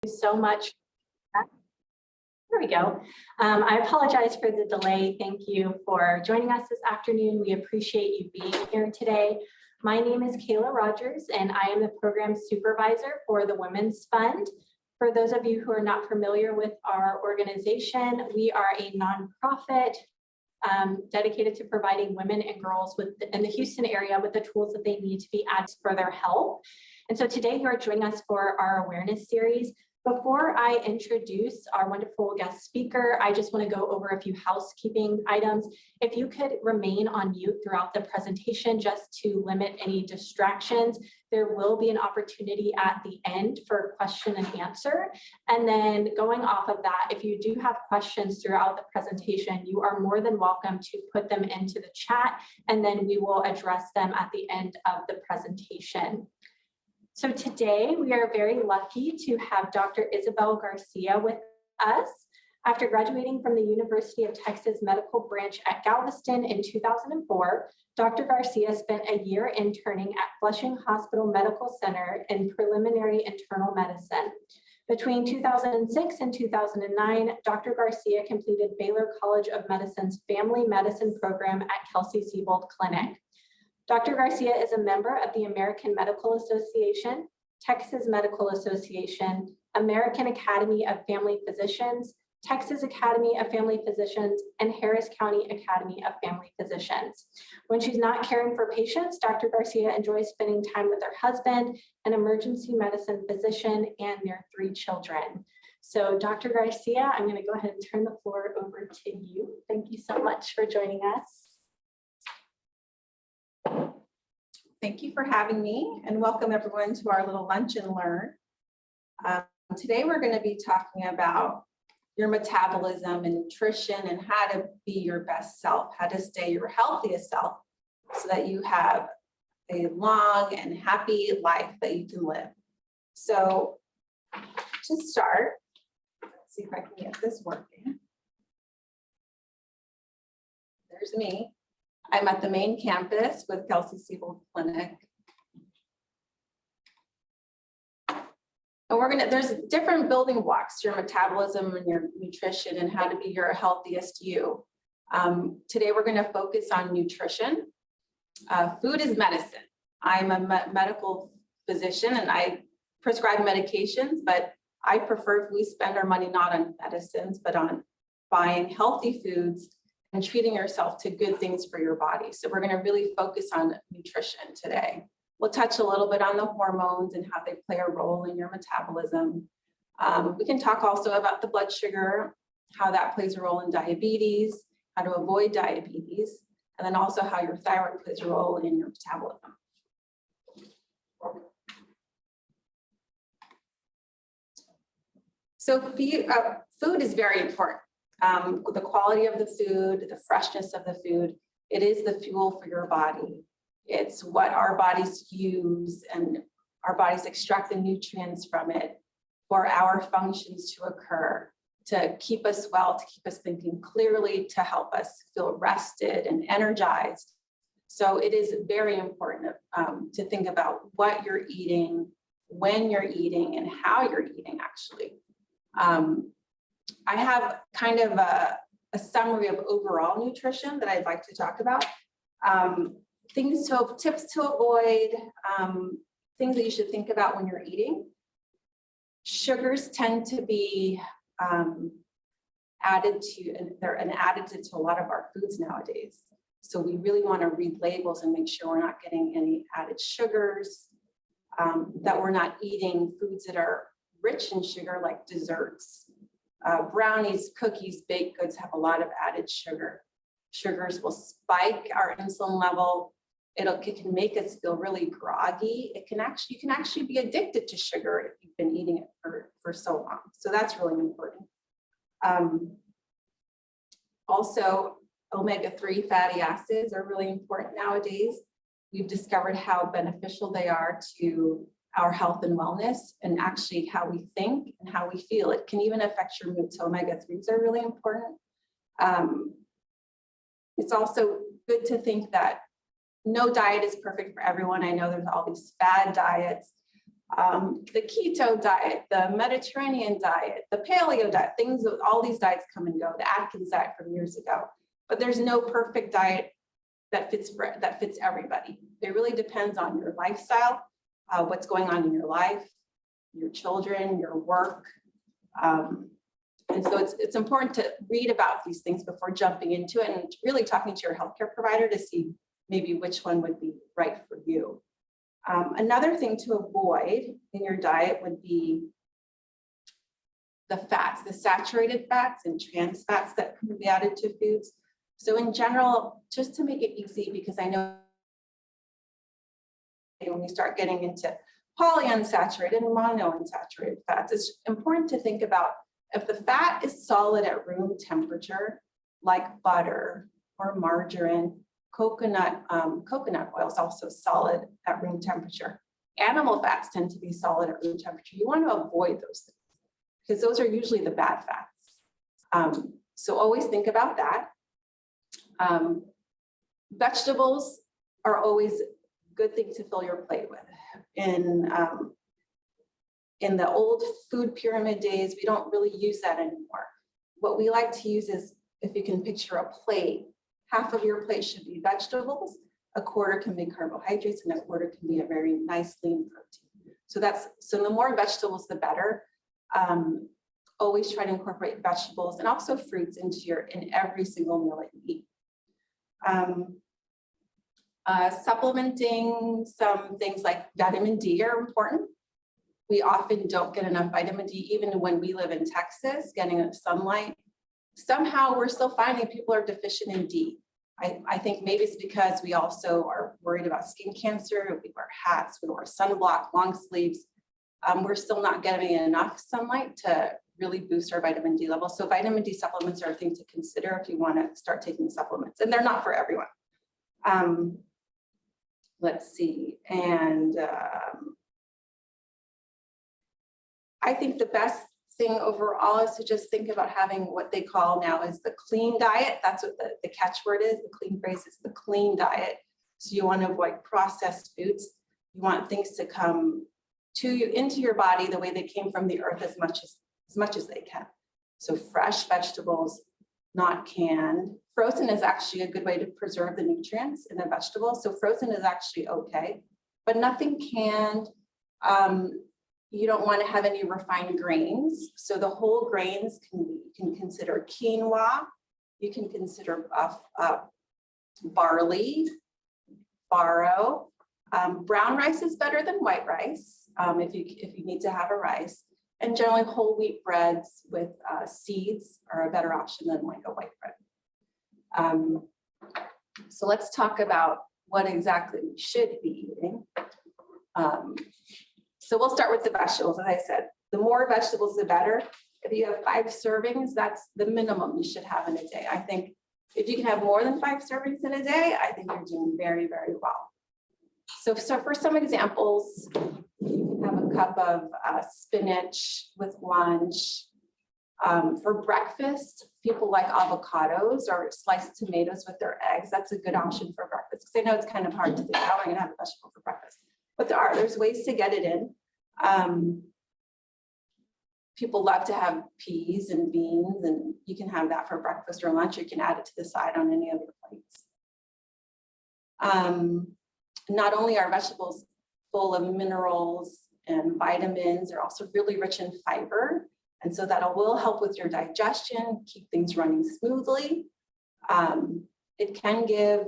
you so much. There we go. I apologize for the delay. Thank you for joining us this afternoon. We appreciate you being here today. My name is Kayla Rogers, and I am the program supervisor for the Women's Fund. For those of you who are not familiar with our organization, we are a nonprofit dedicated to providing women and girls in the Houston area with the tools that they need to be added for their health. And so today you are joining us for our awareness series. Before I introduce our wonderful guest speaker, I just want to go over a few housekeeping items. If you could remain on mute throughout the presentation just to limit any distractions, there will be an opportunity at the end for question and answer. And then going off of that, if you do have questions throughout the presentation, you are more than welcome to put them into the chat, and then we will address them at the end of the presentation. So today we are very lucky to have Dr. Isabel Garcia with us. After graduating from the University of Texas Medical Branch at Galveston in 2004, Dr. Garcia spent a year interning at Flushing Hospital Medical Center in preliminary internal medicine. Between 2006 and 2009, Dr. Garcia completed Baylor College of Medicine's Family Medicine program at Kelsey-Seybold Clinic. Dr. Garcia is a member of the American Medical Association, Texas Medical Association, American Academy of Family Physicians, Texas Academy of Family Physicians, and Harris County Academy of Family Physicians. When she's not caring for patients, Dr. Garcia enjoys spending time with her husband, an emergency medicine physician, and their 3 children. So Dr. Garcia, I'm going to go ahead and turn the floor over to you. Thank you so much for joining us. Thank you for having me, and welcome everyone to our little lunch and learn. Today we're going to be talking about your metabolism and nutrition and how to be your best self, how to stay your healthiest self so that you have a long and happy life that you can live. So to start, let's see if I can get this working. There's me. I'm at the main campus with Kelsey-Seybold Clinic. And there's different building blocks to your metabolism and your nutrition and how to be your healthiest you. Today, we're gonna focus on nutrition. Food is medicine. I'm a medical physician and I prescribe medications, but I prefer if we spend our money not on medicines, but on buying healthy foods and treating yourself to good things for your body. So we're going to really focus on nutrition today. We'll touch a little bit on the hormones and how they play a role in your metabolism. We can talk also about the blood sugar, how that plays a role in diabetes, how to avoid diabetes, and then also how your thyroid plays a role in your metabolism. So food is very important. The quality of the food, the freshness of the food, it is the fuel for your body. It's what our bodies use and our bodies extract the nutrients from it for our functions to occur, to keep us well, to keep us thinking clearly, to help us feel rested and energized. So it is very important to think about what you're eating, when you're eating, and how you're eating actually. I have kind of a summary of overall nutrition that I'd like to talk about. Tips to avoid, things that you should think about when you're eating. Sugars tend to be added to, and they're an additive to a lot of our foods nowadays. So we really want to read labels and make sure we're not getting any added sugars, that we're not eating foods that are rich in sugar like desserts. Brownies, cookies, baked goods have a lot of added sugar. Sugars will spike our insulin level. It can make us feel really groggy. You can actually be addicted to sugar if you've been eating it for so long. So that's really important. Also, omega-3 fatty acids are really important nowadays. We've discovered how beneficial they are to our health and wellness, and actually how we think and how we feel. It can even affect your mood. So omega-3s are really important. It's also good to think that no diet is perfect for everyone. I know there's all these fad diets, The keto diet, the Mediterranean diet, the paleo diet, all these diets come and go, the Atkins diet from years ago, but there's no perfect diet that fits everybody. It really depends on your lifestyle, what's going on in your life, your children, your work. And so it's important to read about these things before jumping into it and really talking to your healthcare provider to see maybe which one would be right for you. Another thing to avoid in your diet would be the fats, the saturated fats and trans fats that can be added to foods. So in general, just to make it easy, because I know when we start getting into polyunsaturated and monounsaturated fats, it's important to think about if the fat is solid at room temperature, like butter or margarine, coconut oil is also solid at room temperature. Animal fats tend to be solid at room temperature. You want to avoid those things because those are usually the bad fats. So always think about that. Vegetables are always a good thing to fill your plate with. In the old food pyramid days, we don't really use that anymore. What we like to use is, if you can picture a plate, half of your plate should be vegetables, a quarter can be carbohydrates, and a quarter can be a very nice lean protein. So the more vegetables, the better. Always try to incorporate vegetables and also fruits in every single meal that you eat. Supplementing some things like vitamin D are important. We often don't get enough vitamin D, even when we live in Texas, getting enough sunlight. Somehow we're still finding people are deficient in D. I think maybe it's because we also are worried about skin cancer. We wear hats, we wear sunblock, long sleeves. We're still not getting enough sunlight to really boost our vitamin D levels. So vitamin D supplements are a thing to consider if you want to start taking supplements, and they're not for everyone. Let's see, and I think the best thing overall is to just think about having what they call now is the clean diet. That's what the catchword is. The clean phrase is the clean diet. So you want to avoid processed foods. You want things to come to you into your body the way they came from the earth as much as they can. So fresh vegetables, not canned. Frozen is actually a good way to preserve the nutrients in a vegetable. So frozen is actually okay, but nothing canned. You don't want to have any refined grains. So the whole grains you can consider quinoa. You can consider barley, farro. Brown rice is better than white rice if you need to have a rice. And generally whole wheat breads with seeds are a better option than like a white bread. So let's talk about what exactly we should be eating. So we'll start with the vegetables. As I said, the more vegetables, the better. If you have 5 servings, that's the minimum you should have in a day. I think if you can have more than 5 servings in a day, I think you're doing very, very well. So for some examples, you can have a cup of spinach with lunch. For breakfast, people like avocados or sliced tomatoes with their eggs. That's a good option for breakfast, because I know it's kind of hard to think, how am I going to have a vegetable for breakfast? But there's ways to get it in. People love to have peas and beans, and you can have that for breakfast or lunch. You can add it to the side on any of your plates. Not only are vegetables full of minerals and vitamins, they're also really rich in fiber. And so that will help with your digestion, keep things running smoothly. It can give,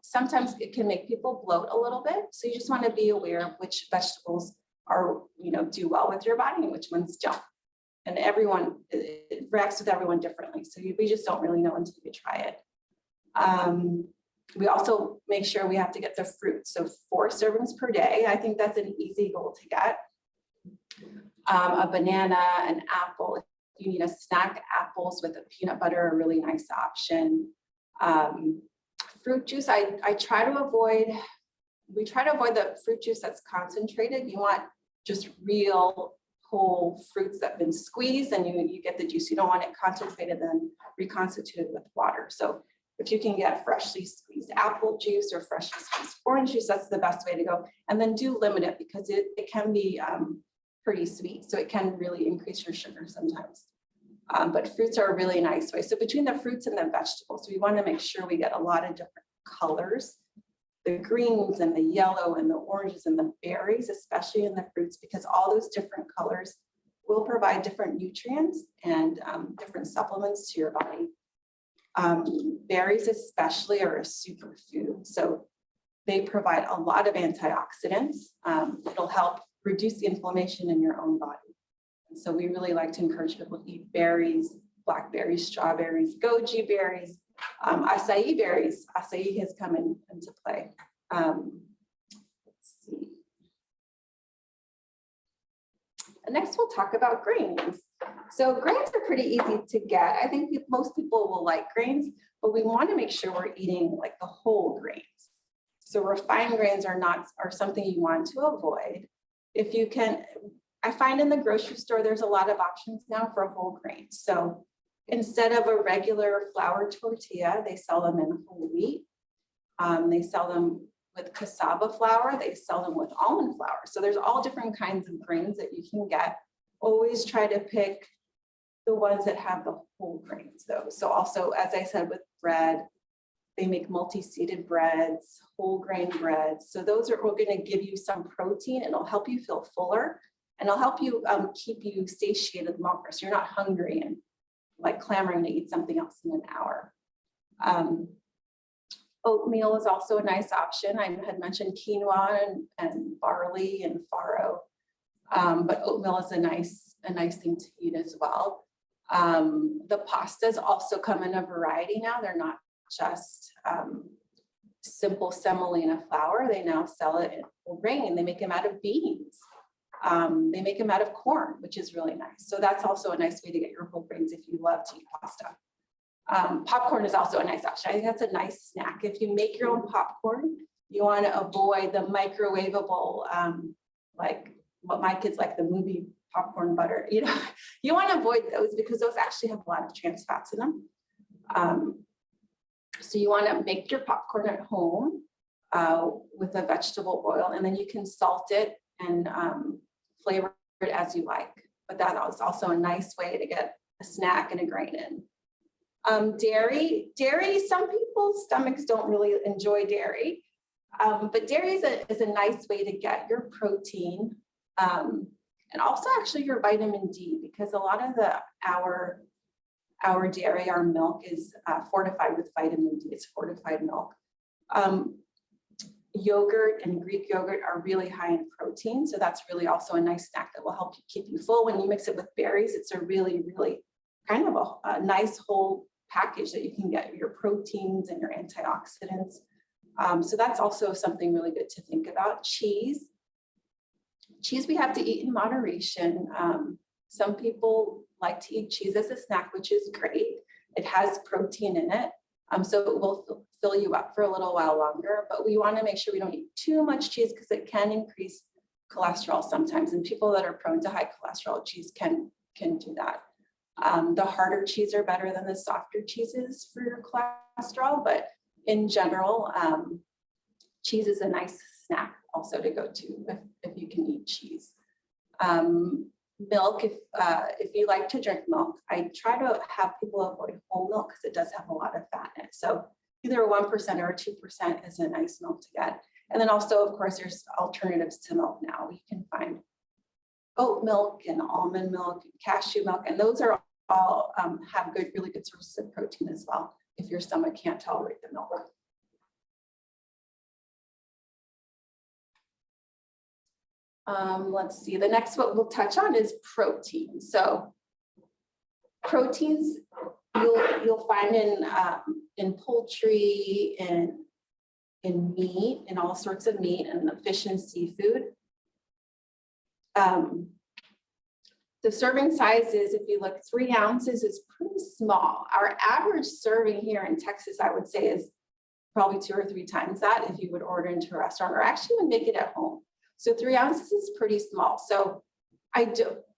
sometimes it can make people bloat a little bit. So you just want to be aware of which vegetables are, do well with your body and which ones don't. And it reacts with everyone differently. So we just don't really know until you try it. We also make sure we have to get the fruit. So 4 servings per day. I think that's an easy goal to get. A banana, an apple. If you need a snack, apples with a peanut butter are a really nice option. Fruit juice, we try to avoid the fruit juice that's concentrated. You want just real whole fruits that have been squeezed, and you get the juice. You don't want it concentrated and reconstituted with water. So if you can get freshly squeezed squeezed apple juice or freshly squeezed orange juice, that's the best way to go. And then do limit it because it can be pretty sweet. So it can really increase your sugar sometimes. But fruits are a really nice way. So between the fruits and the vegetables, we want to make sure we get a lot of different colors, the greens and the yellow and the oranges and the berries, especially in the fruits, because all those different colors will provide different nutrients and different supplements to your body. Berries especially are a superfood. So they provide a lot of antioxidants. It'll help reduce the inflammation in your own body. And so we really like to encourage people to eat berries, blackberries, strawberries, goji berries, acai berries. Acai has come into play. Let's see. And next we'll talk about grains. So grains are pretty easy to get. I think most people will like grains, but we want to make sure we're eating like the whole grains. So refined grains are something you want to avoid. If you can, I find in the grocery store, there's a lot of options now for whole grains. So instead of a regular flour tortilla, they sell them in whole wheat. They sell them with cassava flour. They sell them with almond flour. So there's all different kinds of grains that you can get. Always try to pick the ones that have the whole grains though. So also, as I said, with bread, they make multi-seeded breads, whole grain breads. So those are going to give you some protein and it'll help you feel fuller and it'll help you keep you satiated longer. So you're not hungry and like clamoring to eat something else in an hour. Oatmeal is also a nice option. I had mentioned quinoa and barley and farro, but oatmeal is a nice thing to eat as well. The pastas also come in a variety now. They're not just simple semolina flour. They now sell it in whole grain. They make them out of beans. They make them out of corn, which is really nice. So that's also a nice way to get your whole grains if you love to eat pasta. Popcorn is also a nice option. I think that's a nice snack. If you make your own popcorn, you want to avoid the microwavable, like what my kids like, the movie popcorn butter. You know, you want to avoid those because those actually have a lot of trans fats in them. So you want to make your popcorn at home with a vegetable oil, and then you can salt it and flavor it as you like. But that is also a nice way to get a snack and a grain in. Dairy, some people's stomachs don't really enjoy dairy, but dairy is a nice way to get your protein and also actually your vitamin D, because a lot of our dairy, our milk is fortified with vitamin D. It's fortified milk. Yogurt and Greek yogurt are really high in protein, so that's really also a nice snack that will help you keep you full. When you mix it with berries, it's a really, really kind of a nice whole package that you can get your proteins and your antioxidants. So that's also something really good to think about. Cheese we have to eat in moderation. Some people like to eat cheese as a snack, which is great. It has protein in it, so it will fill you up for a little while longer, but we want to make sure we don't eat too much cheese because it can increase cholesterol sometimes, and people that are prone to high cholesterol, cheese can do that. The harder cheese are better than the softer cheeses for your cholesterol, but in general, cheese is a nice snack also to go to if you can eat cheese. Milk, if you like to drink milk, I try to have people avoid whole milk because it does have a lot of fat in it. So either a 1% or a 2% is a nice milk to get. And then also, of course, there's alternatives to milk now. We can find oat milk and almond milk, and cashew milk, and those are all have really good sources of protein as well if your stomach can't tolerate the milk. Let's see, the next what we'll touch on is protein. So proteins you'll find in poultry, in meat, in all sorts of meat, and the fish and seafood. The serving size is, if you look, 3 ounces is pretty small. Our average serving here in Texas, I would say, is probably 2 or 3 times that if you would order into a restaurant or actually would make it at home. So 3 ounces is pretty small. So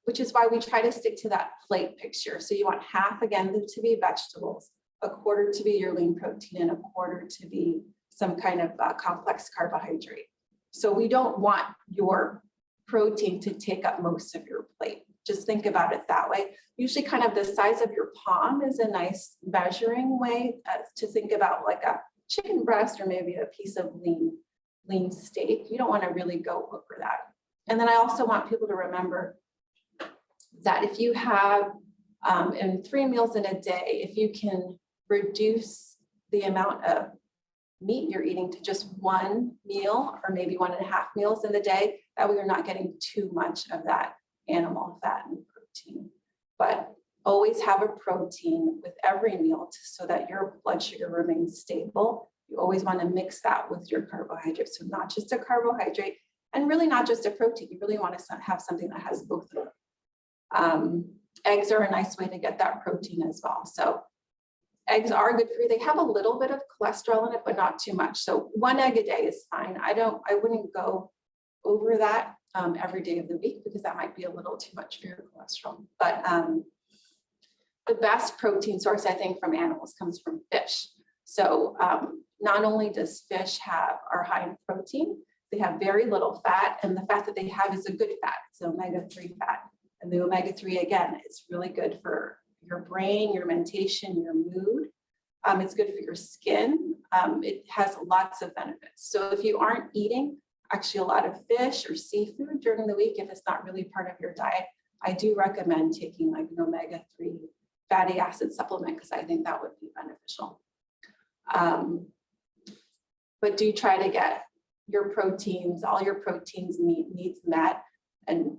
which is why we try to stick to that plate picture. So you want half, again, to be vegetables, a quarter to be your lean protein, and a quarter to be some kind of complex carbohydrate. So we don't want your protein to take up most of your plate. Just think about it that way. Usually kind of the size of your palm is a nice measuring way to think about like a chicken breast or maybe a piece of lean steak. You don't want to really go over that. And then I also want people to remember that if you have in 3 meals in a day, if you can reduce the amount of meat you're eating to just 1 meal or maybe 1.5 meals in the day, that way you're not getting too much of that animal fat and protein. But always have a protein with every meal so that your blood sugar remains stable. You always want to mix that with your carbohydrates. So not just a carbohydrate and really not just a protein. You really want to have something that has both of them. Eggs are a nice way to get that protein as well. So eggs are good for you. They have a little bit of cholesterol in it, but not too much. So 1 egg a day is fine. I wouldn't go over that every day of the week because that might be a little too much for your cholesterol. But the best protein source, I think, from animals comes from fish. So not only does fish are high in protein, they have very little fat, and the fat that they have is a good fat. It's omega-3 fat. And the omega-3, again, is really good for your brain, your mentation, your mood. It's good for your skin. It has lots of benefits. So if you aren't eating actually a lot of fish or seafood during the week, if it's not really part of your diet, I do recommend taking like an omega-3 fatty acid supplement because I think that would be beneficial. But do try to get your proteins, all your proteins needs met. And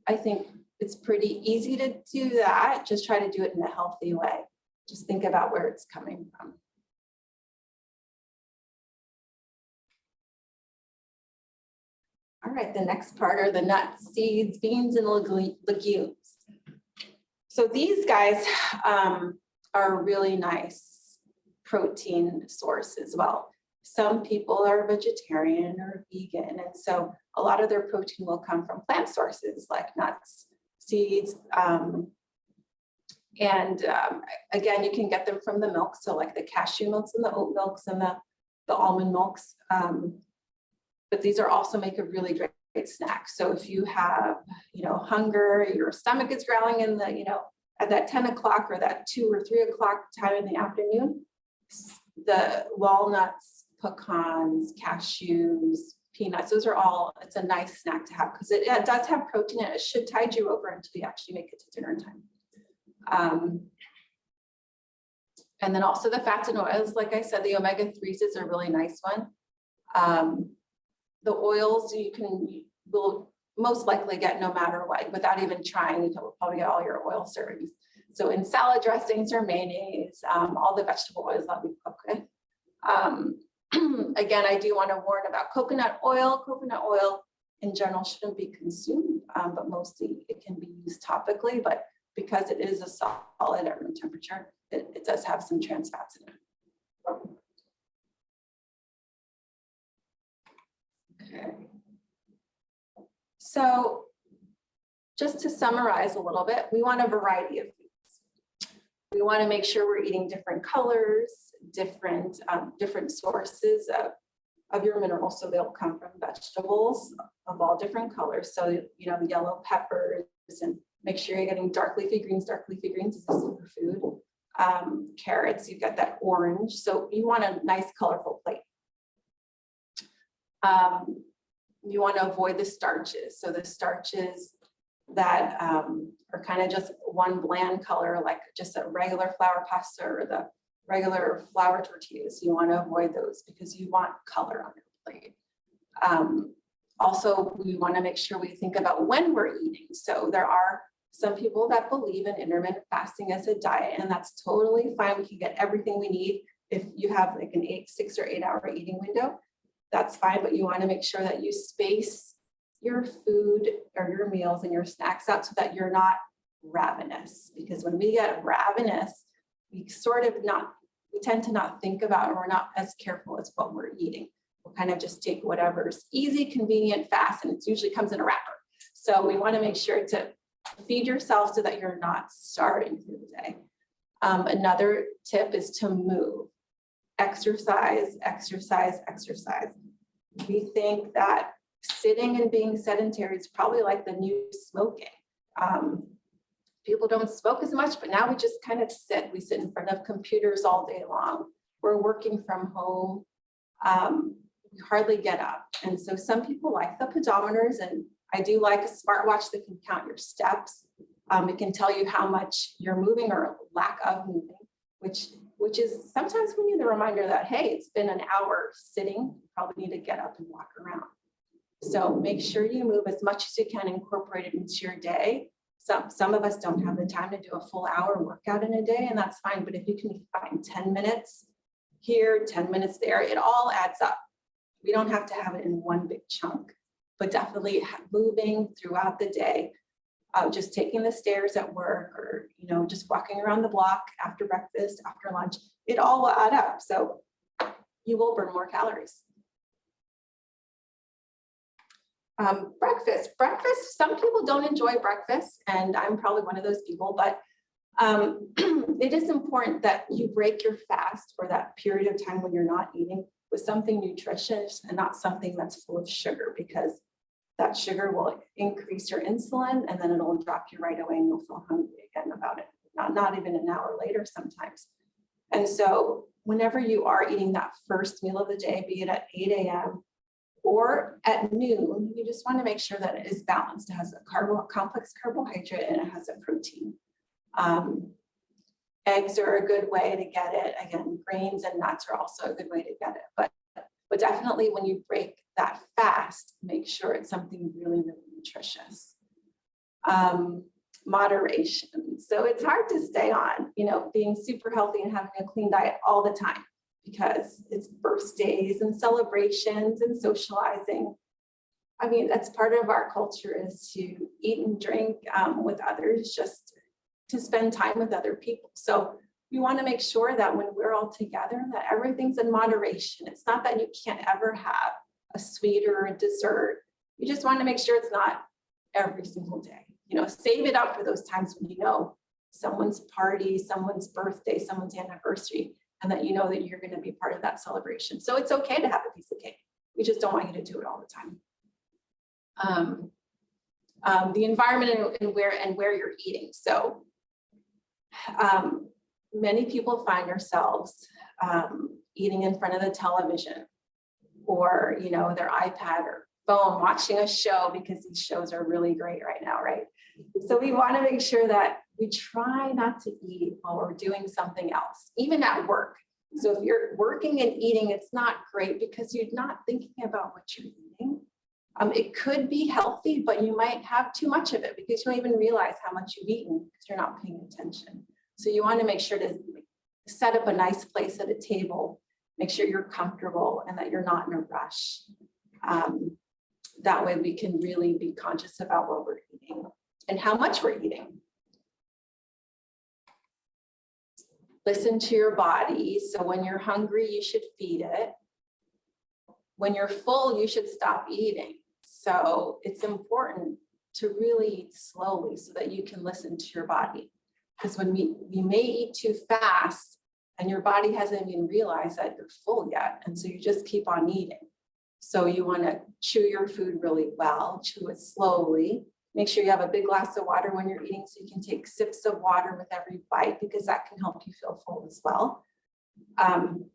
I think it's pretty easy to do that. Just try to do it in a healthy way. Just think about where it's coming from. All right, the next part are the nuts, seeds, beans, and legumes. So these guys are really nice protein source as well. Some people are vegetarian or vegan, and so a lot of their protein will come from plant sources like nuts, seeds, again, you can get them from the milk, so like the cashew milks and the oat milks and the almond milks. But these are also make a really great snack. So if you have, hunger, your stomach is growling in the, at that 10 o'clock or that 2 or 3 o'clock time in the afternoon, the walnuts, pecans, cashews, peanuts, those are all, it's a nice snack to have because it does have protein and it should tide you over until you actually make it to dinner time. And then also the fats and oils, like I said, the omega-3s is a really nice one. The oils will most likely get no matter what, without even trying, you'll probably get all your oil servings. So in salad dressings or mayonnaise, all the vegetable oils that we cook with. Again, I do want to warn about coconut oil. Coconut oil in general shouldn't be consumed, but mostly it can be used topically, but because it is a solid at room temperature, it does have some trans fats in it. Okay. So just to summarize a little bit, we want a variety of foods. We want to make sure we're eating different colors, different sources of your minerals. So they'll come from vegetables of all different colors. So, yellow peppers, and make sure you're getting dark leafy greens. Dark leafy greens is a superfood. Carrots, you've got that orange. So you want a nice colorful plate. You want to avoid the starches. So the starches that are kind of just one bland color, like just a regular flour pasta or the regular flour tortillas. You want to avoid those because you want color on your plate. Also, we want to make sure we think about when we're eating. So there are some people that believe in intermittent fasting as a diet, and that's totally fine. We can get everything we need if you have like an 6 or 8 hour eating window. That's fine, but you want to make sure that you space your food or your meals and your snacks out so that you're not ravenous. Because when we get ravenous, we tend to not think about, or we're not as careful as what we're eating. We'll kind of just take whatever's easy, convenient, fast, and it usually comes in a wrapper. So we want to make sure to feed yourself so that you're not starving through the day. Another tip is to move. exercise, exercise, exercise. We think that sitting and being sedentary is probably like the new smoking. People don't smoke as much, but now we just kind of sit. We sit in front of computers all day long. We're working from home. We hardly get up. And so some people like the pedometers, and I do like a smartwatch that can count your steps. It can tell you how much you're moving or lack of moving, which is sometimes we need the reminder that, hey, it's been an hour sitting, you probably need to get up and walk around. So make sure you move as much as you can, incorporate it into your day. Some of us don't have the time to do a full hour workout in a day, and that's fine. But if you can find 10 minutes here, 10 minutes there, it all adds up. We don't have to have it in one big chunk, but definitely moving throughout the day, just taking the stairs at work, or, you know, just walking around the block after breakfast, after lunch, it all will add up. So you will burn more calories. Breakfast, some people don't enjoy breakfast, and I'm probably one of those people, but it is important that you break your fast for that period of time when you're not eating with something nutritious and not something that's full of sugar, because that sugar will increase your insulin and then it'll drop you right away and you'll feel hungry again about it, not even an hour later sometimes. And so whenever you are eating that first meal of the day, be it at 8 a.m. or at noon, you just want to make sure that it is balanced. It has a complex carbohydrate and it has a protein. Eggs are a good way to get it. Again, grains and nuts are also a good way to get it. But definitely when you break that fast, make sure it's something really, really nutritious. Moderation. So it's hard to stay on, you know, being super healthy and having a clean diet all the time, because it's birthdays and celebrations and socializing. I mean, that's part of our culture, is to eat and drink with others, just to spend time with other people. So we want to make sure that when we're all together, that everything's in moderation. It's not that you can't ever have a sweet or a dessert. You just want to make sure it's not every single day. You know, save it up for those times when you know someone's party, someone's birthday, someone's anniversary, and that you know that you're going to be part of that celebration. So it's okay to have a piece of cake. We just don't want you to do it all the time. The environment and where you're eating. So many people find ourselves eating in front of the television, or, you know, their iPad or phone, watching a show, because these shows are really great right now, right? So we want to make sure that we try not to eat while we're doing something else, even at work. So if you're working and eating, it's not great because you're not thinking about what you're eating. It could be healthy, but you might have too much of it because you don't even realize how much you've eaten because you're not paying attention. So you want to make sure to set up a nice place at a table, make sure you're comfortable and that you're not in a rush. That way we can really be conscious about what we're eating and how much we're eating. Listen to your body. So when you're hungry, you should feed it. When you're full, you should stop eating. So it's important to really eat slowly so that you can listen to your body. Because when you may eat too fast and your body hasn't even realized that you're full yet. And so you just keep on eating. So you want to chew your food really well, chew it slowly. Make sure you have a big glass of water when you're eating so you can take sips of water with every bite, because that can help you feel full as well. And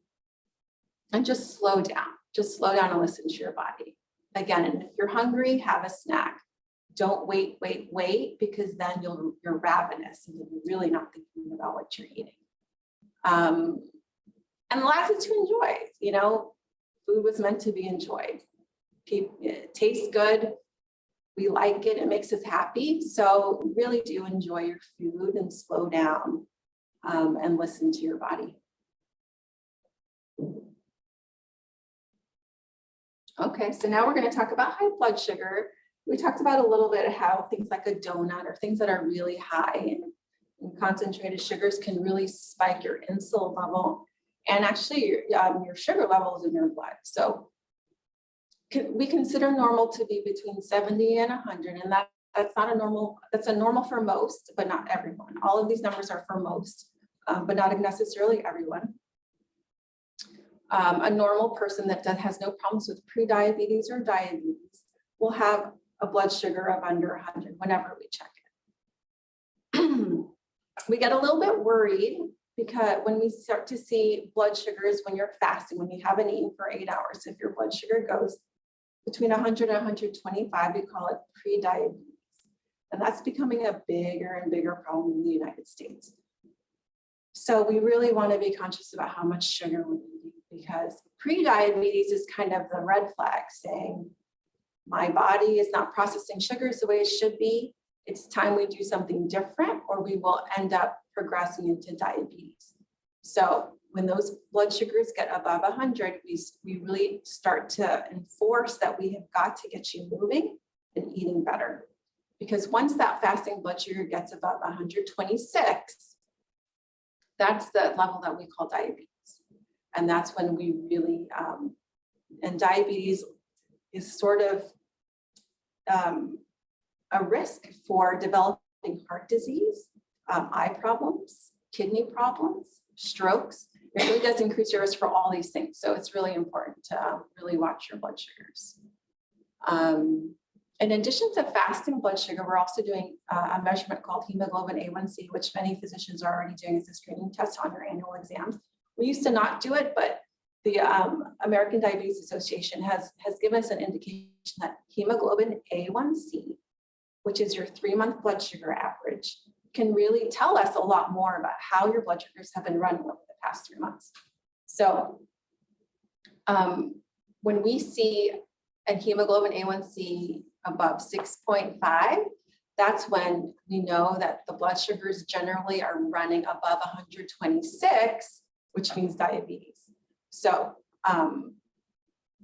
just slow down. Just slow down and listen to your body. Again, and if you're hungry, have a snack. Don't wait, because then you're ravenous and you're really not thinking about what you're eating. And the last is to enjoy. You know, food was meant to be enjoyed. It tastes good. We like it. It makes us happy. So really do enjoy your food and slow down and listen to your body. Okay, so now we're going to talk about high blood sugar. We talked about a little bit of how things like a donut or things that are really high in concentrated sugars can really spike your insulin level and actually your sugar levels in your blood. So we consider normal to be between 70 and 100, and that's not a normal, that's a normal for most, but not everyone. All of these numbers are for most, but not necessarily everyone. A normal person that has no problems with pre-diabetes or diabetes will have a blood sugar of under 100 whenever we check it. We get a little bit worried because when we start to see blood sugars when you're fasting, when you haven't eaten for 8 hours, if your blood sugar goes between 100 and 125, we call it pre-diabetes. And that's becoming a bigger and bigger problem in the United States. So we really want to be conscious about how much sugar we're eating, because pre-diabetes is kind of the red flag saying, my body is not processing sugars the way it should be. It's time we do something different, or we will end up progressing into diabetes. So when those blood sugars get above 100, we really start to enforce that we have got to get you moving and eating better. Because once that fasting blood sugar gets above 126, that's the level that we call diabetes. And that's when we really, and diabetes is sort of a risk for developing heart disease, eye problems, kidney problems, strokes. It really does increase your risk for all these things. So it's really important to really watch your blood sugars. In addition to fasting blood sugar, we're also doing a measurement called hemoglobin A1C, which many physicians are already doing as a screening test on your annual exams. We used to not do it, but the American Diabetes Association has given us an indication that hemoglobin A1C, which is your 3-month blood sugar average, can really tell us a lot more about how your blood sugars have been running over the past 3 months. So when we see a hemoglobin A1C above 6.5, that's when we know that the blood sugars generally are running above 126, which means diabetes. So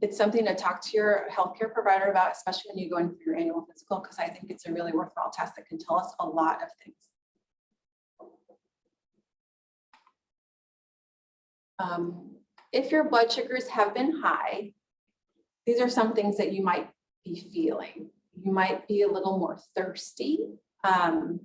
it's something to talk to your healthcare provider about, especially when you go in for your annual physical, because I think it's a really worthwhile test that can tell us a lot of things. If your blood sugars have been high, these are some things that you might be feeling. You might be a little more thirsty. And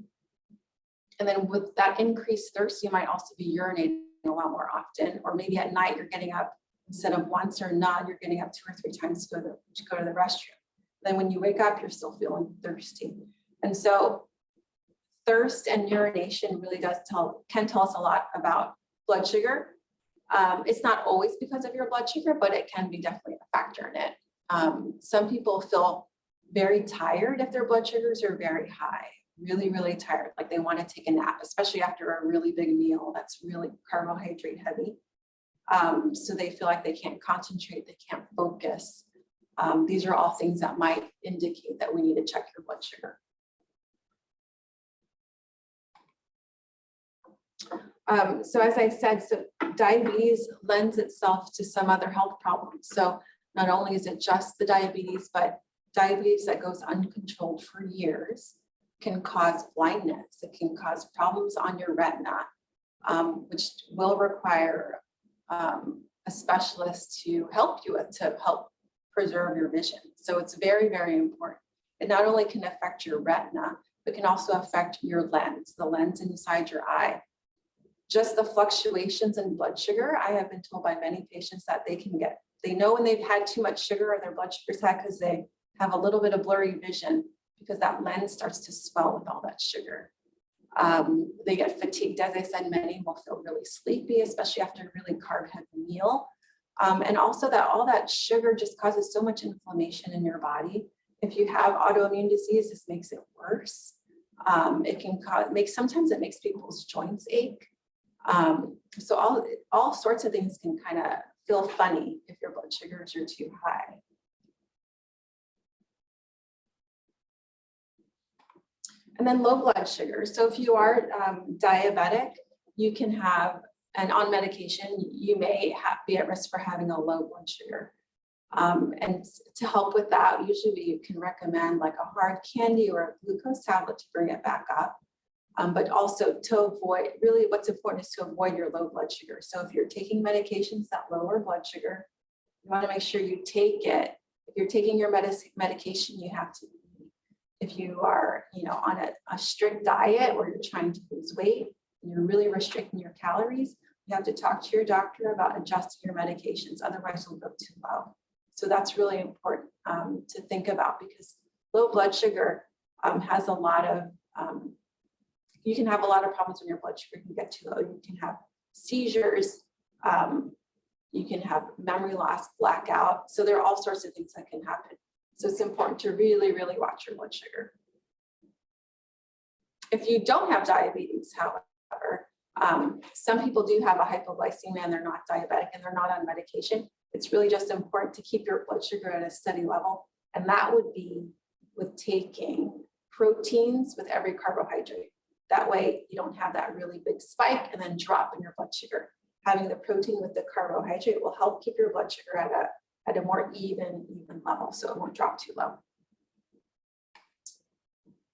then with that increased thirst, you might also be urinating a lot more often, or maybe at night you're getting up instead of once or none, you're getting up 2 or 3 times to go to the restroom. Then when you wake up, you're still feeling thirsty. And so thirst and urination really can tell us a lot about blood sugar. It's not always because of your blood sugar, but it can be definitely a factor in it. Some people feel very tired if their blood sugars are very high, really, really tired, like they want to take a nap, especially after a really big meal that's really carbohydrate heavy. So they feel like they can't concentrate, they can't focus. These are all things that might indicate that we need to check your blood sugar. So as I said, so diabetes lends itself to some other health problems. So not only is it just the diabetes, but diabetes that goes uncontrolled for years can cause blindness. It can cause problems on your retina, which will require a specialist to help you with, to help preserve your vision. So it's very, very important. It not only can affect your retina, but can also affect your lens, the lens inside your eye. Just the fluctuations in blood sugar, I have been told by many patients that they know when they've had too much sugar or their blood sugar's high because they have a little bit of blurry vision because that lens starts to swell with all that sugar. They get fatigued, as I said, many will feel really sleepy, especially after a really carb-heavy meal. And also that all that sugar just causes so much inflammation in your body. If you have autoimmune disease, this makes it worse. It can sometimes it makes people's joints ache. So all sorts of things can kind of feel funny if your blood sugars are too high. And then low blood sugar. So if you are diabetic, you can have, and on medication, you may be at risk for having a low blood sugar. And to help with that, usually you can recommend like a hard candy or a glucose tablet to bring it back up. But also to avoid, really what's important is to avoid your low blood sugar. So if you're taking medications that lower blood sugar, you want to make sure you take it. If you're taking your medication, you have to. If you are, on a strict diet or you're trying to lose weight and you're really restricting your calories, You have to talk to your doctor about adjusting your medications, otherwise you'll go too low. So that's really important to think about, because low blood sugar has a lot of, you can have a lot of problems when your blood sugar can get too low. You can have seizures, you can have memory loss, blackout. So there are all sorts of things that can happen. So it's important to really, really watch your blood sugar. If you don't have diabetes, however, some people do have a hypoglycemia and they're not diabetic and they're not on medication. It's really just important to keep your blood sugar at a steady level. And that would be with taking proteins with every carbohydrate. That way you don't have that really big spike and then drop in your blood sugar. Having the protein with the carbohydrate will help keep your blood sugar at a more even level, so it won't drop too low.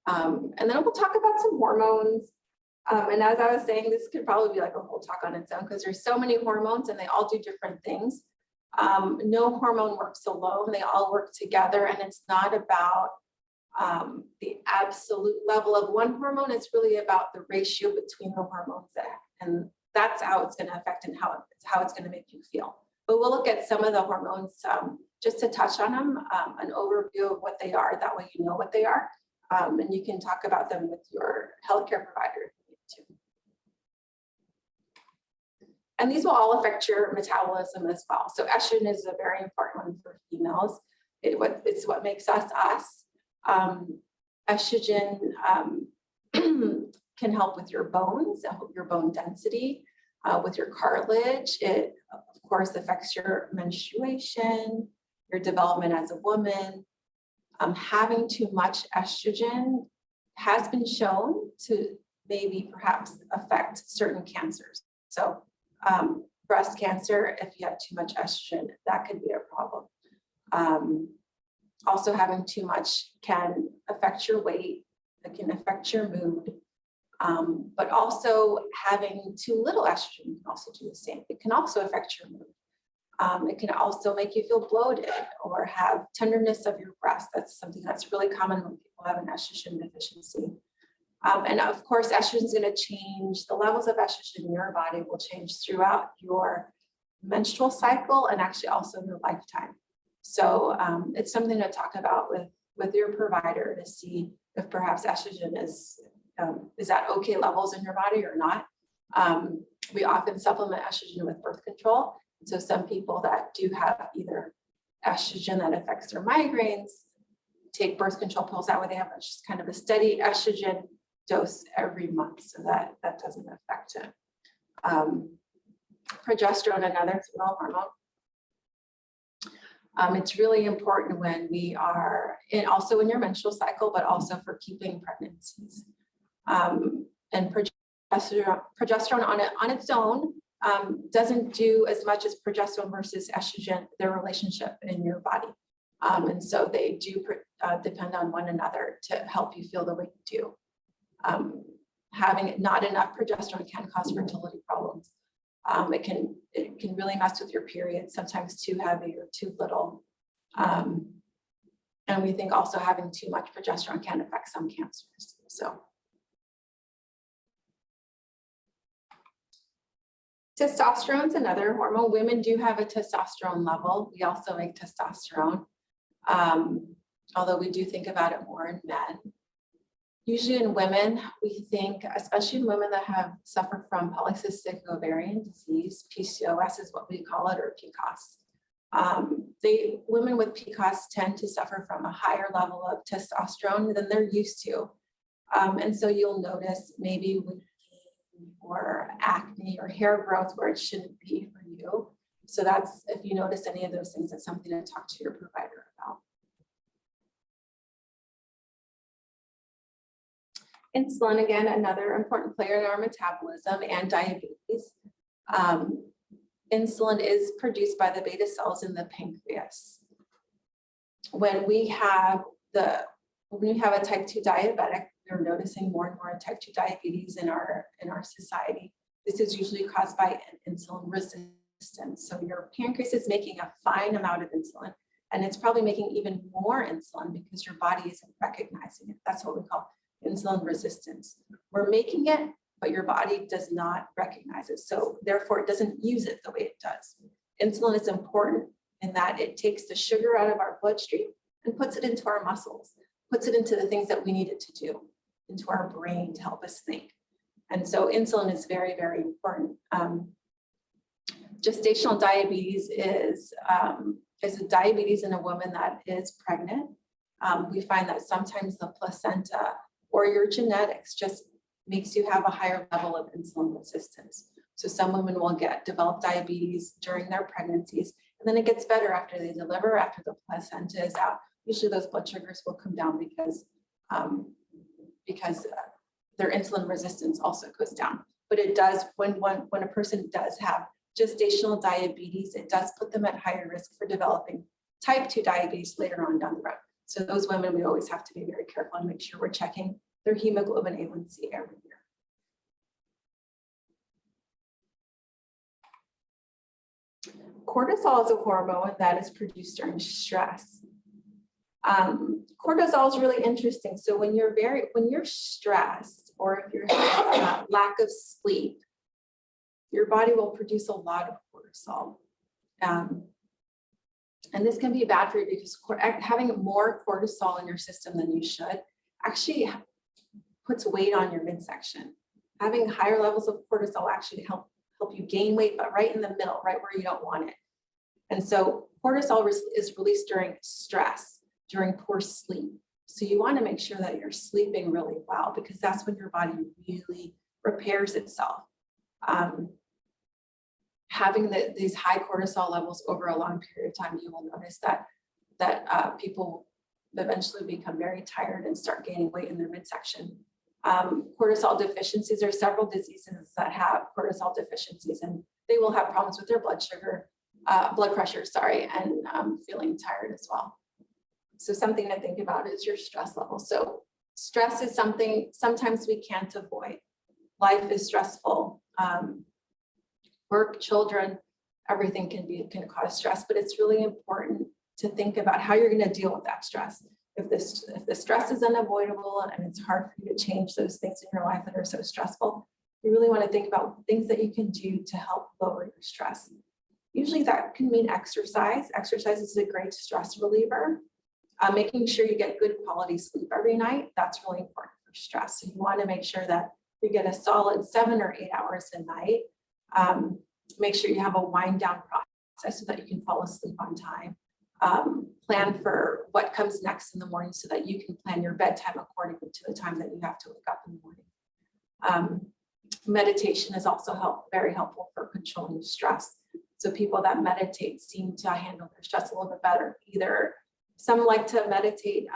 And then we'll talk about some hormones. And as I was saying, this could probably be like a whole talk on its own, because there's so many hormones and they all do different things. No hormone works alone, they all work together, and it's not about the absolute level of one hormone. It's really about the ratio between the hormones and that's how it's going to affect and how it's going to make you feel. But we'll look at some of the hormones just to touch on them, an overview of what they are. That way you know what they are, and you can talk about them with your healthcare provider if you need to. And these will all affect your metabolism as well. So estrogen is a very important one for females. It's what makes us us. Estrogen can help with your bones, your bone density, with your cartilage. It, of course, affects your menstruation, your development as a woman. Having too much estrogen has been shown to maybe perhaps affect certain cancers. So breast cancer, if you have too much estrogen, that could be a problem. Also, having too much can affect your weight, it can affect your mood, but also having too little estrogen can also do the same. It can also affect your mood. It can also make you feel bloated or have tenderness of your breast. That's something that's really common when people have an estrogen deficiency. And of course, estrogen is going to change. The levels of estrogen in your body will change throughout your menstrual cycle and actually also your lifetime. So it's something to talk about with your provider to see if perhaps estrogen is at okay levels in your body or not. We often supplement estrogen with birth control. So some people that do have either estrogen that affects their migraines take birth control pills. That way they have just kind of a steady estrogen dose every month, so that doesn't affect it. Progesterone, another female hormone. It's really important when we are also in your menstrual cycle, but also for keeping pregnancies. And progesterone on its own doesn't do as much as progesterone versus estrogen, their relationship in your body. And so they do depend on one another to help you feel the way you do. Having not enough progesterone can cause fertility problems. It can really mess with your period, sometimes too heavy or too little. And we think also having too much progesterone can affect some cancers. So testosterone is another hormone. Women do have a testosterone level. We also make testosterone, although we do think about it more in men. Usually in women, we think, especially in women that suffer from polycystic ovarian disease, PCOS is what we call it, or PCOS. Women with PCOS tend to suffer from a higher level of testosterone than they're used to. And so you'll notice maybe weight gain or acne or hair growth where it shouldn't be for you. So that's, if you notice any of those things, that's something to talk to your provider about. Insulin, again, another important player in our metabolism, and diabetes. Insulin is produced by the beta cells in the pancreas. When we have a type 2 diabetic, we're noticing more and more type 2 diabetes in our society. This is usually caused by insulin resistance. So your pancreas is making a fine amount of insulin, and it's probably making even more insulin because your body isn't recognizing it. That's what we call insulin resistance. We're making it, but your body does not recognize it. So therefore, it doesn't use it the way it does. Insulin is important in that it takes the sugar out of our bloodstream and puts it into our muscles, puts it into the things that we need it to do, into our brain to help us think. And so insulin is very, very important. Gestational diabetes is a diabetes in a woman that is pregnant. We find that sometimes the placenta or your genetics just makes you have a higher level of insulin resistance. So some women will develop diabetes during their pregnancies, and then it gets better after they deliver, after the placenta is out. Usually those blood sugars will come down because their insulin resistance also goes down. But it does, when a person does have gestational diabetes, it does put them at higher risk for developing type 2 diabetes later on down the road. So those women, we always have to be very careful and make sure we're checking their hemoglobin A1C every year. Cortisol is a hormone that is produced during stress. Cortisol is really interesting. So when you're stressed, or if you're having lack of sleep, your body will produce a lot of cortisol. And this can be bad for you because having more cortisol in your system than you should actually puts weight on your midsection. Having higher levels of cortisol actually help you gain weight, but right in the middle, right where you don't want it. And so cortisol is released during stress, during poor sleep. So you want to make sure that you're sleeping really well, because that's when your body really repairs itself. Having these high cortisol levels over a long period of time, you will notice that people eventually become very tired and start gaining weight in their midsection. Cortisol deficiencies, there are several diseases that have cortisol deficiencies, and they will have problems with their blood pressure, and feeling tired as well. So something to think about is your stress level. So stress is something sometimes we can't avoid. Life is stressful. Work, children, everything can cause stress, but it's really important to think about how you're going to deal with that stress. If the stress is unavoidable and it's hard for you to change those things in your life that are so stressful, you really want to think about things that you can do to help lower your stress. Usually that can mean exercise. Exercise is a great stress reliever. Making sure you get good quality sleep every night, that's really important for stress. So you want to make sure that you get a solid 7 or 8 hours a night. Make sure you have a wind down process so that you can fall asleep on time. Plan for what comes next in the morning so that you can plan your bedtime accordingly to the time that you have to wake up in the morning. Meditation is also very helpful for controlling stress. So people that meditate seem to handle their stress a little bit better. Either some like to meditate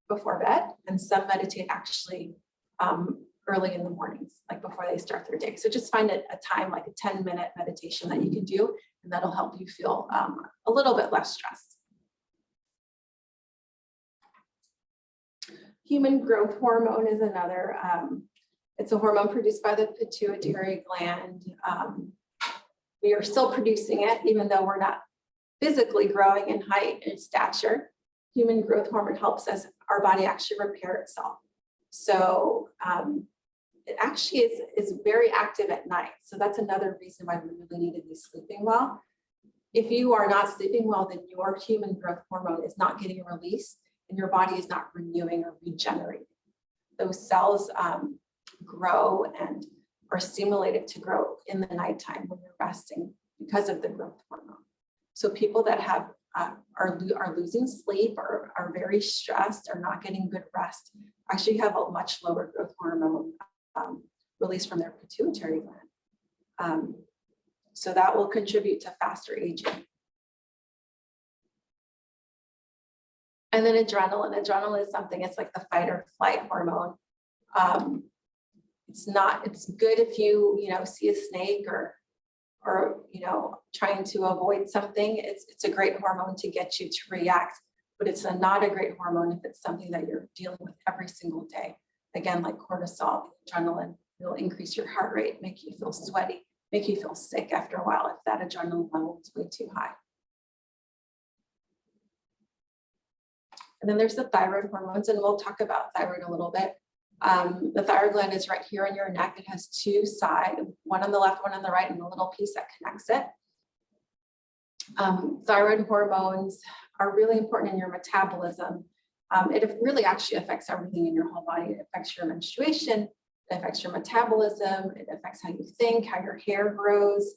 before bed, and some meditate actually early in the mornings, like before they start their day. So just find a time, like a 10-minute meditation that you can do, and that'll help you feel a little bit less stressed. Human growth hormone is another. It's a hormone produced by the pituitary gland. We are still producing it, even though we're not physically growing in height and stature. Human growth hormone helps our body actually repair itself. So it actually is very active at night. So that's another reason why we really need to be sleeping well. If you are not sleeping well, then your human growth hormone is not getting released and your body is not renewing or regenerating. Those cells grow and are stimulated to grow in the nighttime when you're resting because of the growth hormone. So people that are losing sleep or are very stressed or not getting good rest actually have a much lower growth hormone released from their pituitary gland. So that will contribute to faster aging. And then adrenaline. Adrenaline is something, it's like the fight or flight hormone. It's good if you see a snake or trying to avoid something. It's a great hormone to get you to react, but it's not a great hormone if it's something that you're dealing with every single day. Again, like cortisol, adrenaline, it'll increase your heart rate, make you feel sweaty, make you feel sick after a while if that adrenaline level is way too high. And then there's the thyroid hormones, and we'll talk about thyroid a little bit. The thyroid gland is right here on your neck. It has two sides, one on the left, one on the right, and a little piece that connects it. Thyroid hormones are really important in your metabolism. It really actually affects everything in your whole body. It affects your menstruation, it affects your metabolism, it affects how you think, how your hair grows.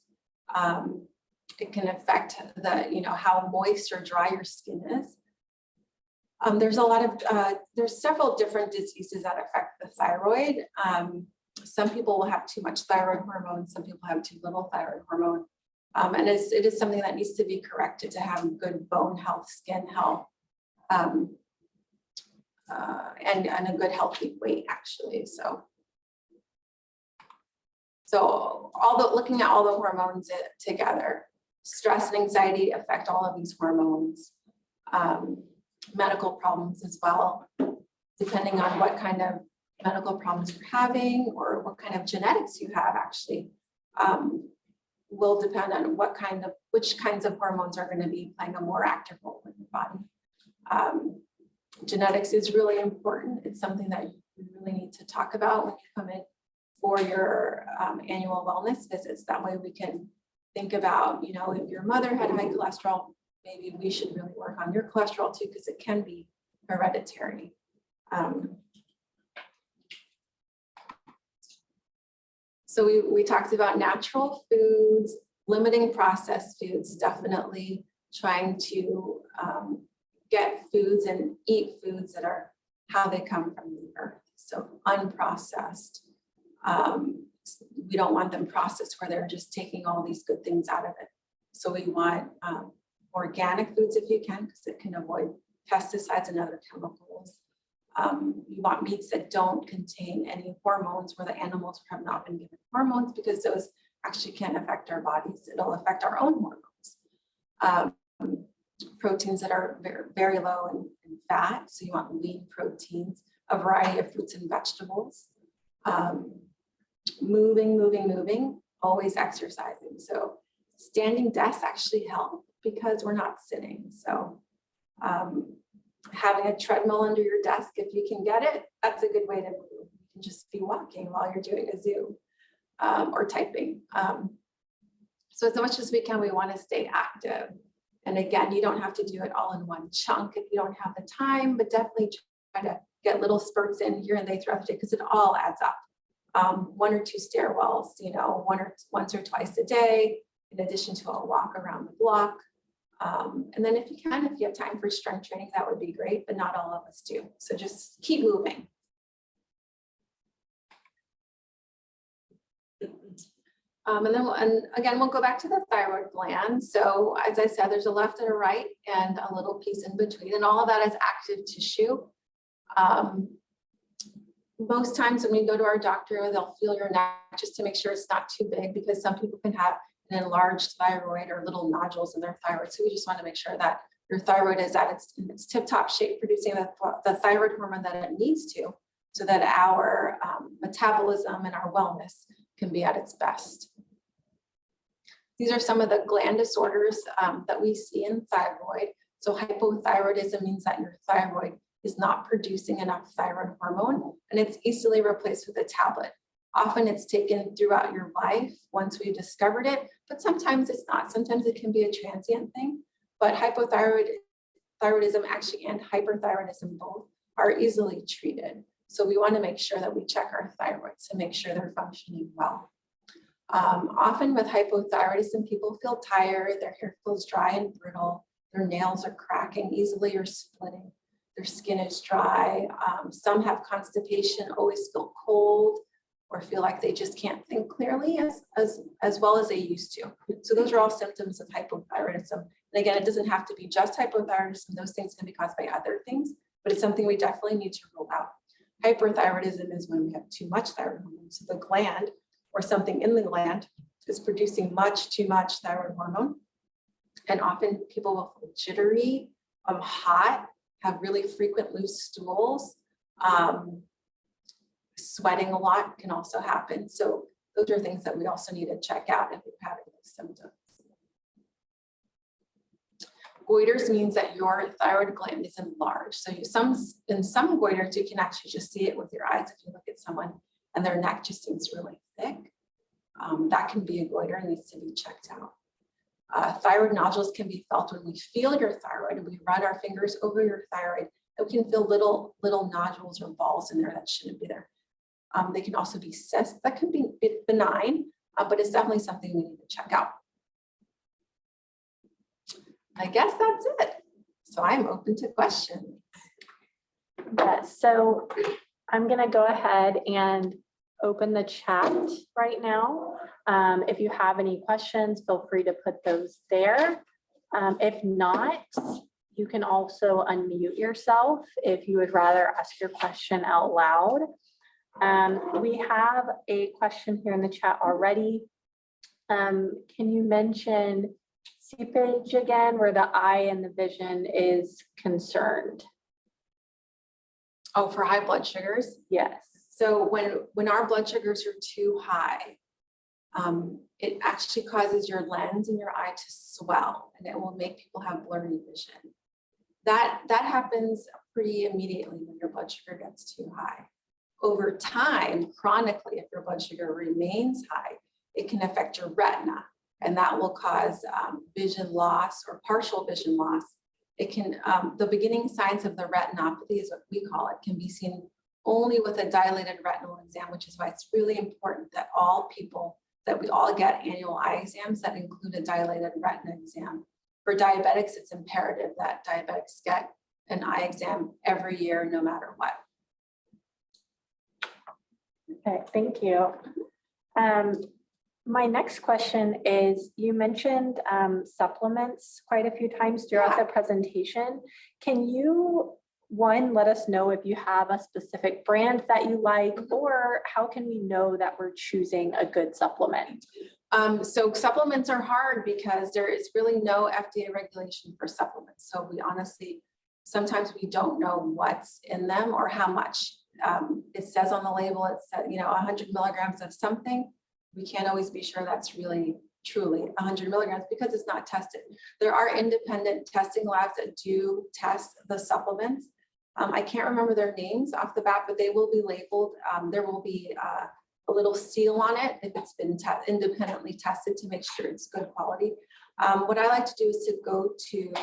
It can affect how moist or dry your skin is. There's several different diseases that affect the thyroid. Some people will have too much thyroid hormone, some people have too little thyroid hormone. And it is something that needs to be corrected to have good bone health, skin health, and a good healthy weight actually. So looking at all the hormones together, stress and anxiety affect all of these hormones. Medical problems as well, depending on what kind of medical problems you're having or what kind of genetics you have actually, will depend on which kinds of hormones are going to be playing a more active role in your body. Genetics is really important. It's something that you really need to talk about when you come in for your annual wellness visits. That way we can think about, if your mother had high cholesterol, maybe we should really work on your cholesterol too, because it can be hereditary. So we talked about natural foods, limiting processed foods, definitely trying to get foods and eat foods that are how they come from the earth. So unprocessed. We don't want them processed where they're just taking all these good things out of it. So we want organic foods if you can, because it can avoid pesticides and other chemicals. You want meats that don't contain any hormones, where the animals have not been given hormones, because those actually can affect our bodies. It'll affect our own hormones. Proteins that are very, very low in fat. So you want lean proteins, a variety of fruits and vegetables. Moving, always exercising. So standing desks actually help because we're not sitting. So having a treadmill under your desk, if you can get it, that's a good way to move. You can just be walking while you're doing a Zoom or typing. So as much as we can, we want to stay active. And again, you don't have to do it all in one chunk if you don't have the time, but definitely try to get little spurts in here and there throughout the day, because it all adds up. 1 or 2 stairwells, once or twice a day, in addition to a walk around the block. And then if you have time for strength training, that would be great, but not all of us do. So just keep moving. And again, we'll go back to the thyroid gland. So as I said, there's a left and a right and a little piece in between, and all of that is active tissue. Most times when we go to our doctor, they'll feel your neck just to make sure it's not too big, because some people can have an enlarged thyroid or little nodules in their thyroid. So we just want to make sure that your thyroid is at its tip-top shape, producing the thyroid hormone that it needs to, so that our metabolism and our wellness can be at its best. These are some of the gland disorders that we see in thyroid. So hypothyroidism means that your thyroid is not producing enough thyroid hormone, and it's easily replaced with a tablet. Often it's taken throughout your life once we've discovered it, but sometimes it's not. Sometimes it can be a transient thing, but hypothyroidism actually and hyperthyroidism both are easily treated. So we want to make sure that we check our thyroids to make sure they're functioning well. Often with hypothyroidism, people feel tired, their hair feels dry and brittle, their nails are cracking easily or splitting, their skin is dry. Some have constipation, always feel cold, or feel like they just can't think clearly as well as they used to. So those are all symptoms of hypothyroidism. And again, it doesn't have to be just hypothyroidism. Those things can be caused by other things, but it's something we definitely need to rule out. Hyperthyroidism is when we have too much thyroid hormone. So the gland or something in the gland is producing too much thyroid hormone. And often people will feel jittery, hot, have really frequent loose stools. Sweating a lot can also happen. So those are things that we also need to check out if we're having those symptoms. Goiters means that your thyroid gland is enlarged. So in some goiters, you can actually just see it with your eyes. If you look at someone and their neck just seems really thick, that can be a goiter and needs to be checked out. Thyroid nodules can be felt when we feel your thyroid and we run our fingers over your thyroid, and we can feel little nodules or balls in there that shouldn't be there. They can also be cysts that can be benign, but it's definitely something we need to check out. I guess that's it. So I'm open to questions. Yes, so I'm gonna go ahead and open the chat right now. If you have any questions, feel free to put those there. If not, you can also unmute yourself if you would rather ask your question out loud. We have a question here in the chat already. Can you mention seepage again, where the eye and the vision is concerned? Oh, for high blood sugars? Yes. So when our blood sugars are too high, it actually causes your lens in your eye to swell, and it will make people have blurry vision. That happens pretty immediately when your blood sugar gets too high. Over time, chronically, if your blood sugar remains high, it can affect your retina, and that will cause vision loss or partial vision loss. It can, the beginning signs of the retinopathy is what we call it, can be seen only with a dilated retinal exam, which is why it's really important that we all get annual eye exams that include a dilated retina exam. For diabetics, it's imperative that diabetics get an eye exam every year, no matter what. Okay, thank you. My next question is, you mentioned supplements quite a few times throughout the presentation. Can you, one, let us know if you have a specific brand that you like, or how can we know that we're choosing a good supplement? So supplements are hard because there is really no FDA regulation for supplements. So we honestly, sometimes we don't know what's in them or how much. It says on the label, it said, 100 milligrams of something. We can't always be sure that's really truly 100 milligrams because it's not tested. There are independent testing labs that do test the supplements. I can't remember their names off the bat, but they will be labeled. There will be a little seal on it if it's been independently tested to make sure it's good quality. What I like to do is to go to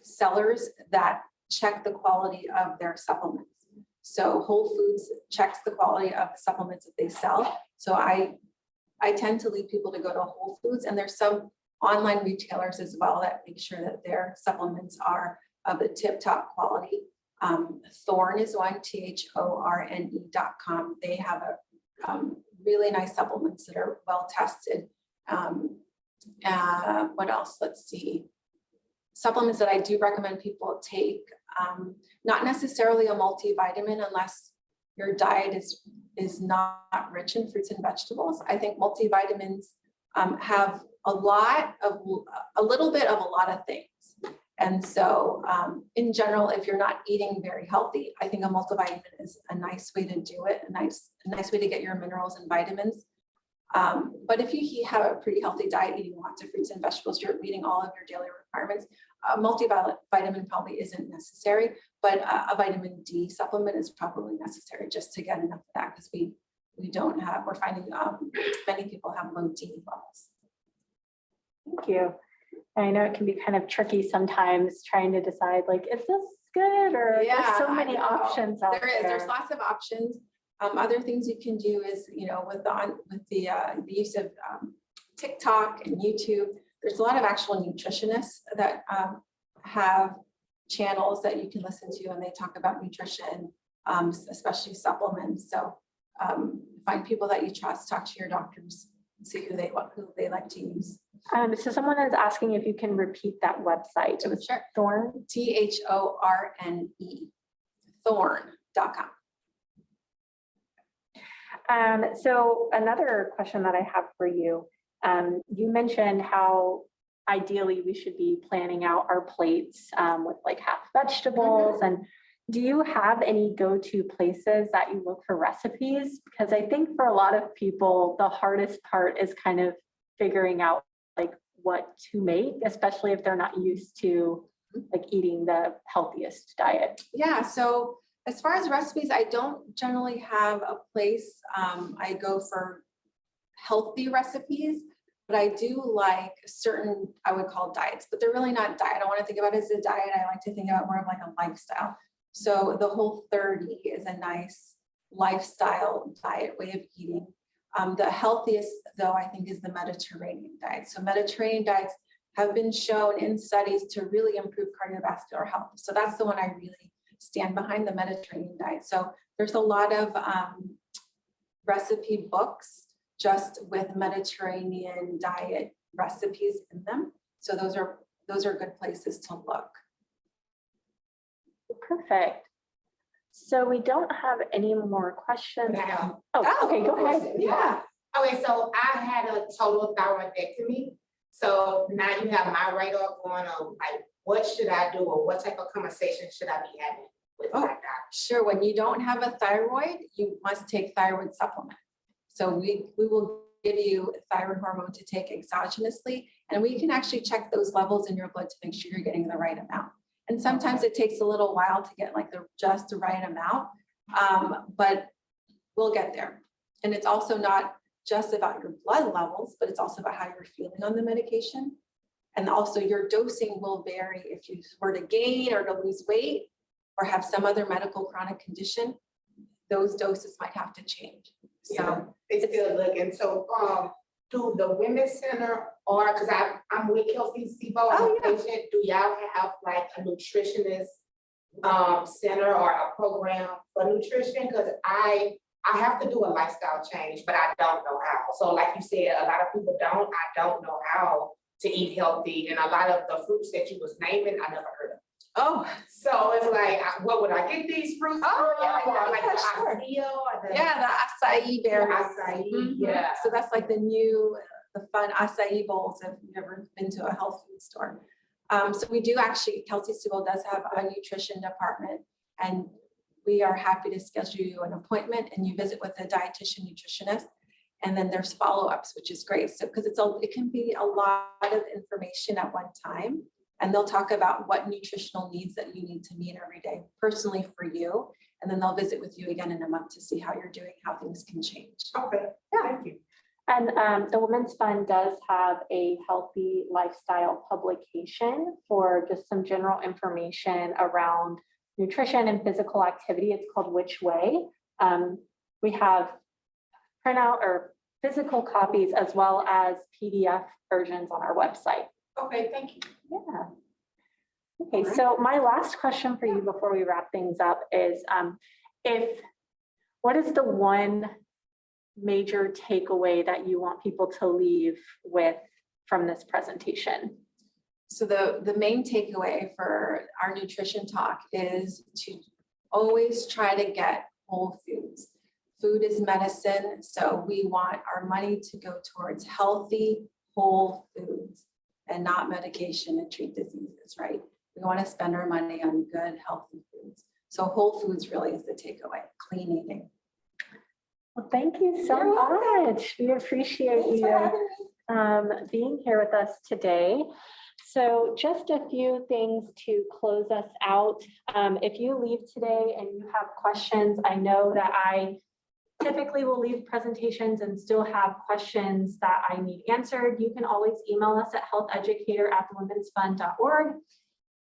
sellers that check the quality of their supplements. So Whole Foods checks the quality of the supplements that they sell. So I tend to lead people to go to Whole Foods, and there's some online retailers as well that make sure that their supplements are of the tip-top quality. Thorne is one, THORNE.com. They have a really nice supplements that are well tested. What else? Let's see. Supplements that I do recommend people take, not necessarily a multivitamin unless your diet is not rich in fruits and vegetables. I think multivitamins have a little bit of a lot of things. And so in general, if you're not eating very healthy, I think a multivitamin is a nice way to do it, a nice way to get your minerals and vitamins. But if you have a pretty healthy diet, eating lots of fruits and vegetables, you're meeting all of your daily requirements, a multivitamin probably isn't necessary, but a vitamin D supplement is probably necessary just to get enough of that, because we're finding many people have low D levels. Thank you. I know it can be kind of tricky sometimes trying to decide, like, is this good, or there's so many options out there. There's lots of options. Other things you can do is, with the use of TikTok and YouTube, there's a lot of actual nutritionists that have channels that you can listen to, and they talk about nutrition, especially supplements. So find people that you trust, talk to your doctors, and see who they like to use. So someone is asking if you can repeat that website. It was Sure. Thorne. THORNE, Thorne.com. So another question that I have for you, you mentioned how ideally we should be planning out our plates with like half vegetables. And do you have any go-to places that you look for recipes? Because I think for a lot of people, the hardest part is kind of figuring out like what to make, especially if they're not used to like eating the healthiest diet? Yeah, so as far as recipes, I don't generally have a place. I go for healthy recipes, but I do like certain, I would call diets, but they're really not diet. I don't want to think about it as a diet. I like to think about it more of like a lifestyle. So the Whole30 is a nice lifestyle diet way of eating. The healthiest though, I think, is the Mediterranean diet. So Mediterranean diets have been shown in studies to really improve cardiovascular health. So that's the one I really stand behind, the Mediterranean diet. So there's a lot of recipe books just with Mediterranean diet recipes in them. So those are good places to look. Perfect. So we don't have any more questions. Now, Oh, okay, go ahead. Yeah. okay, so I had a total thyroidectomy. So now you have my radar going on, like, what should I do or what type of conversation should I be having with my doctor? Sure, when you don't have a thyroid, you must take thyroid supplement. So we will give you thyroid hormone to take exogenously, and we can actually check those levels in your blood to make sure you're getting the right amount. And sometimes it takes a little while to get like just the right amount, but we'll get there. And it's also not just about your blood levels, but it's also about how you're feeling on the medication. And also your dosing will vary if you were to gain or to lose weight or have some other medical chronic condition, those doses might have to change. So They still looking, so, do the Women's Center, or, cause I'm with Kelsey Sebo, Oh, I'm a patient, do y'all have like a nutritionist center or a program for nutrition? Cause I have to do a lifestyle change, but I don't know how. So like you said, a lot of people don't, I don't know how to eat healthy, and a lot of the fruits that you was naming, I never heard of. oh, So it's like, what would I get these fruits? Oh, from? yeah, Or like yeah, the sure. acai or the. yeah, the acai berries. Acai, Mhm. yeah. So that's like the new, the fun acai bowls if you've ever been to a health food store. So we do actually, Kelsey Sewell does have a nutrition department, and we are happy to schedule you an appointment and you visit with a dietitian nutritionist. And then there's follow-ups, which is great. So because it can be a lot of information at one time. And they'll talk about what nutritional needs that you need to meet every day personally for you. And then they'll visit with you again in a month to see how you're doing, how things can change. Okay, thank you. And the Women's Fund does have a healthy lifestyle publication for just some general information around nutrition and physical activity. It's called Which Way. We have printout or physical copies as well as PDF versions on our website. Okay, thank you. Yeah. Okay, so my last question for you before we wrap things up is what is the one major takeaway that you want people to leave with from this presentation? So the main takeaway for our nutrition talk is to always try to get whole foods. Food is medicine, so we want our money to go towards healthy, whole foods and not medication to treat diseases, right? We want to spend our money on good, healthy foods. So whole foods really is the takeaway, clean eating. Well, thank you so You're welcome. much. We appreciate Thanks for you having me. being here with us today. So just a few things to close us out. If you leave today and you have questions, I know that I typically will leave presentations and still have questions that I need answered. You can always email us at healtheducator@thewomensfund.org.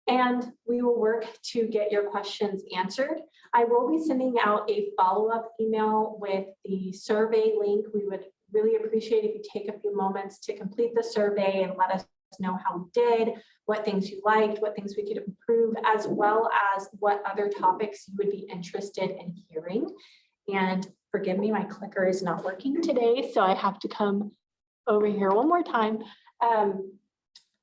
And we will work to get your questions answered. I will be sending out a follow-up email with the survey link. We would really appreciate if you take a few moments to complete the survey and let us know how we did, what things you liked, what things we could improve, as well as what other topics you would be interested in hearing. And forgive me, my clicker is not working today, so I have to come over here one more time.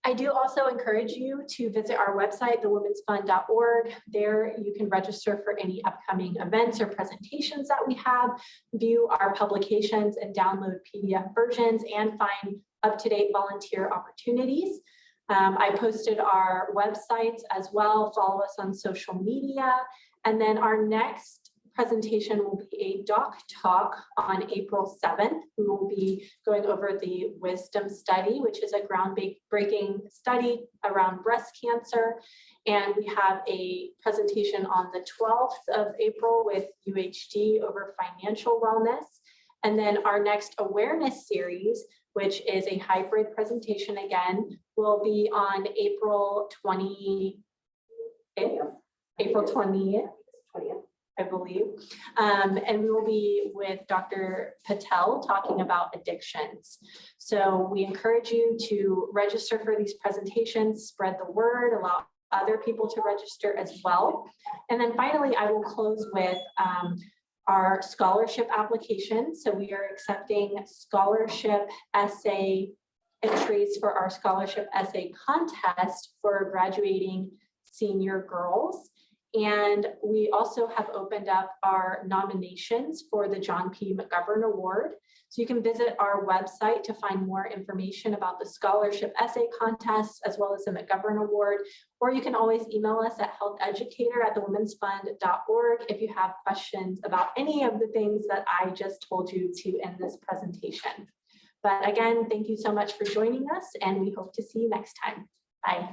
I do also encourage you to visit our website, thewomensfund.org. There you can register for any upcoming events or presentations that we have, view our publications and download PDF versions, and find up-to-date volunteer opportunities. I posted our websites as well. Follow us on social media. And then our next presentation will be a doc talk on April 7th. We will be going over the Wisdom Study, which is a groundbreaking study around breast cancer. And we have a presentation on the 12th of April with UHD over financial wellness. And then our next awareness series, which is a hybrid presentation again, will be on April 20th, I believe. And we will be with Dr. Patel talking about addictions. So we encourage you to register for these presentations, spread the word, allow other people to register as well. And then finally, I will close with our scholarship application. So we are accepting scholarship essay entries for our scholarship essay contest for graduating senior girls. And we also have opened up our nominations for the John P. McGovern Award. So you can visit our website to find more information about the scholarship essay contest as well as the McGovern Award, or you can always email us at healtheducator@thewomensfund.org if you have questions about any of the things that I just told you to in this presentation. But again, thank you so much for joining us, and we hope to see you next time. Bye.